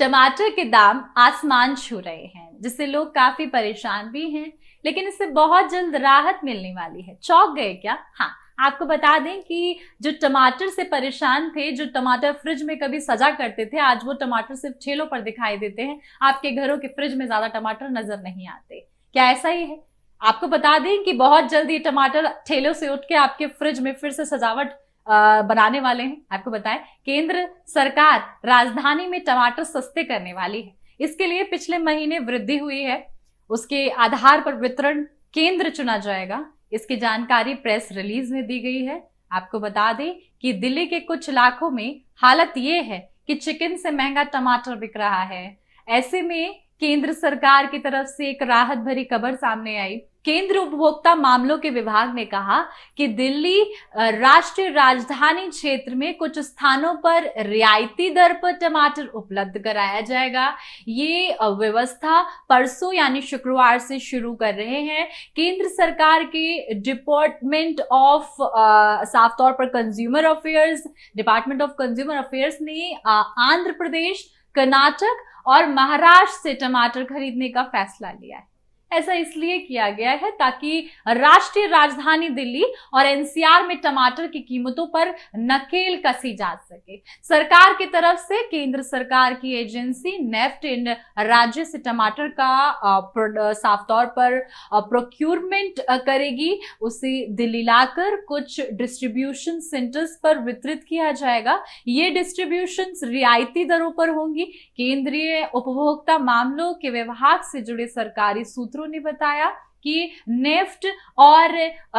टमाटर के दाम आसमान छू रहे हैं, जिससे लोग काफी परेशान भी हैं, लेकिन इससे बहुत जल्द राहत मिलने वाली है। चौंक गए क्या? हाँ, आपको बता दें कि जो टमाटर से परेशान थे, जो टमाटर फ्रिज में कभी सजा करते थे, आज वो टमाटर सिर्फ ठेलों पर दिखाई देते हैं। आपके घरों के फ्रिज में ज्यादा टमाटर नजर नहीं आते। क्या ऐसा ही है? आपको बता दें कि बहुत जल्द ये टमाटर ठेलों से उठ के आपके फ्रिज में फिर से सजावट बनाने वाले हैं। आपको बताएं, केंद्र सरकार राजधानी में टमाटर सस्ते करने वाली है। इसके लिए पिछले महीने वृद्धि हुई है, उसके आधार पर वितरण केंद्र चुना जाएगा। इसकी जानकारी प्रेस रिलीज में दी गई है। आपको बता दें कि दिल्ली के कुछ इलाकों में हालत ये है कि चिकन से महंगा टमाटर बिक रहा है। ऐसे में केंद्र सरकार की तरफ से एक राहत भरी खबर सामने आई। केंद्र उपभोक्ता मामलों के विभाग ने कहा कि दिल्ली राष्ट्रीय राजधानी क्षेत्र में कुछ स्थानों पर रियायती दर पर टमाटर उपलब्ध कराया जाएगा। ये व्यवस्था परसों यानी शुक्रवार से शुरू कर रहे हैं। केंद्र सरकार के डिपार्टमेंट ऑफ साफ तौर पर डिपार्टमेंट ऑफ कंज्यूमर अफेयर्स ने आंध्र प्रदेश, कर्नाटक और महाराष्ट्र से टमाटर खरीदने का फैसला लिया है। ऐसा इसलिए किया गया है ताकि राष्ट्रीय राजधानी दिल्ली और एनसीआर में टमाटर की कीमतों पर नकेल कसी जा सके। सरकार की तरफ से केंद्र सरकार की एजेंसी नेफ्ट इन राज्य से टमाटर का साफ तौर पर प्रोक्यूरमेंट करेगी। उसे दिल्ली लाकर कुछ डिस्ट्रीब्यूशन सेंटर्स पर वितरित किया जाएगा। ये डिस्ट्रीब्यूशन रियायती दरों पर होंगी। केंद्रीय उपभोक्ता मामलों के विभाग से जुड़े सरकारी सूत्रों ने बताया कि नेफ्ट और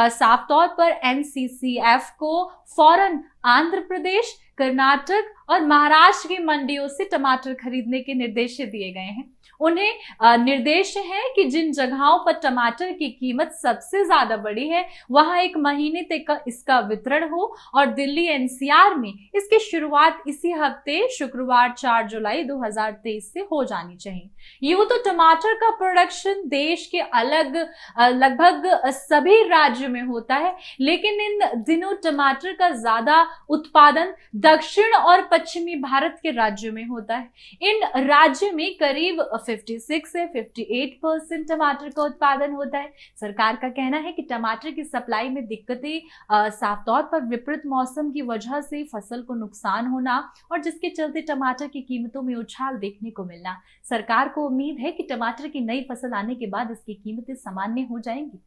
साफ तौर पर एनसीसीएफ को फौरन आंध्र प्रदेश, कर्नाटक और महाराष्ट्र की मंडियों से टमाटर खरीदने के निर्देश दिए गए हैं। उन्हें निर्देश है कि जिन जगहों पर टमाटर की कीमत सबसे ज्यादा बढ़ी है, वहां 1 महीने तक इसका वितरण हो और दिल्ली एनसीआर में इसकी शुरुआत इसी हफ्ते शुक्रवार 4 जुलाई 2023 से हो जानी चाहिए। यूं तो टमाटर का प्रोडक्शन देश के लगभग सभी राज्यों में होता है, लेकिन इन दिनों टमाटर का ज्यादा उत्पादन दक्षिण और पश्चिमी भारत के राज्यों में होता है। इन राज्यों में करीब 56 से 58% टमाटर का उत्पादन होता है। सरकार का कहना है कि टमाटर की सप्लाई में दिक्कतें साफ तौर पर विपरीत मौसम की वजह से फसल को नुकसान होना और जिसके चलते टमाटर की कीमतों में उछाल देखने को मिलना। सरकार को उम्मीद है कि टमाटर की नई फसल आने के बाद इसकी कीमतें सामान्य हो जाएंगी।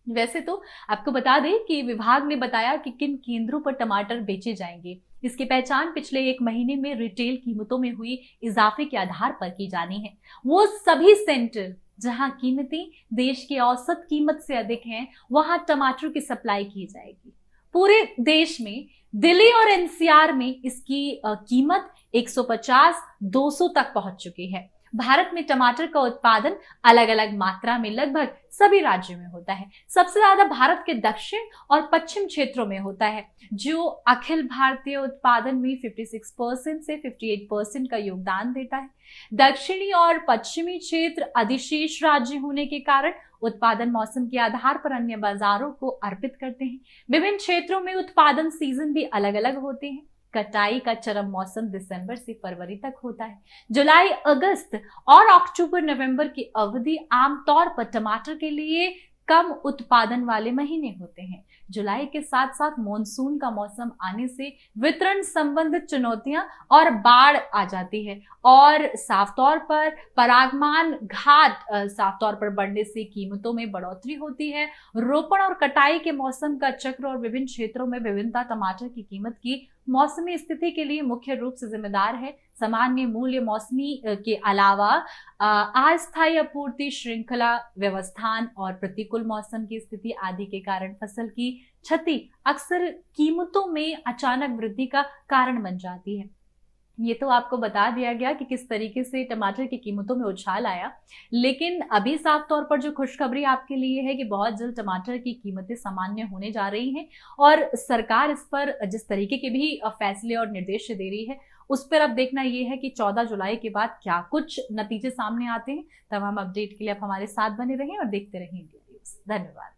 वैसे तो आपको बता दें कि विभाग ने बताया कि किन केंद्रों पर टमाटर बेचे जाएंगे। इसकी पहचान पिछले 1 महीने में रिटेल कीमतों में हुई इजाफे के आधार पर की जानी है। वो सभी सेंटर जहां कीमतें देश की औसत कीमत से अधिक हैं, वहां टमाटर की सप्लाई की जाएगी। पूरे देश में दिल्ली और एनसीआर में इसकी कीमत 150-200 तक पहुंच चुकी है। भारत में टमाटर का उत्पादन अलग अलग मात्रा में लगभग सभी राज्यों में होता है। सबसे ज्यादा भारत के दक्षिण और पश्चिम क्षेत्रों में होता है, जो अखिल भारतीय उत्पादन में 56% से 58% का योगदान देता है। दक्षिणी और पश्चिमी क्षेत्र अधिशेष राज्य होने के कारण उत्पादन मौसम के आधार पर अन्य बाजारों को अर्पित करते हैं। विभिन्न क्षेत्रों में उत्पादन सीजन भी अलग अलग होते हैं। कटाई का चरम मौसम दिसंबर से फरवरी तक होता है। जुलाई, अगस्त और अक्टूबर, नवंबर की अवधि आमतौर पर टमाटर के लिए कम उत्पादन वाले महीने होते हैं। जुलाई के साथ साथ मॉनसून का मौसम आने से वितरण संबंधित चुनौतियां और बाढ़ आ जाती है और साफ तौर पर परागमान घाट साफ तौर पर बढ़ने से कीमतों में बढ़ोतरी होती है। रोपण और कटाई के मौसम का चक्र और विभिन्न क्षेत्रों में विभिन्नता टमाटर की कीमत की मौसमी स्थिति के लिए मुख्य रूप से जिम्मेदार है। सामान्य मूल्य मौसमी के अलावा अस्थायी आपूर्ति श्रृंखला व्यवस्थान और प्रतिकूल मौसम की स्थिति आदि के कारण फसल की क्षति अक्सर कीमतों में अचानक वृद्धि का कारण बन जाती है। ये तो आपको बता दिया गया कि किस तरीके से टमाटर की कीमतों में उछाल आया, लेकिन अभी साफ तौर पर जो खुशखबरी आपके लिए है कि बहुत जल्द टमाटर की कीमतें सामान्य होने जा रही हैं और सरकार इस पर जिस तरीके के भी फैसले और निर्देश दे रही है, उस पर अब देखना ये है कि 14 जुलाई के बाद क्या कुछ नतीजे सामने आते हैं। तमाम अपडेट के लिए आप हमारे साथ बने रहें और देखते रहें इंडिया न्यूज़। धन्यवाद।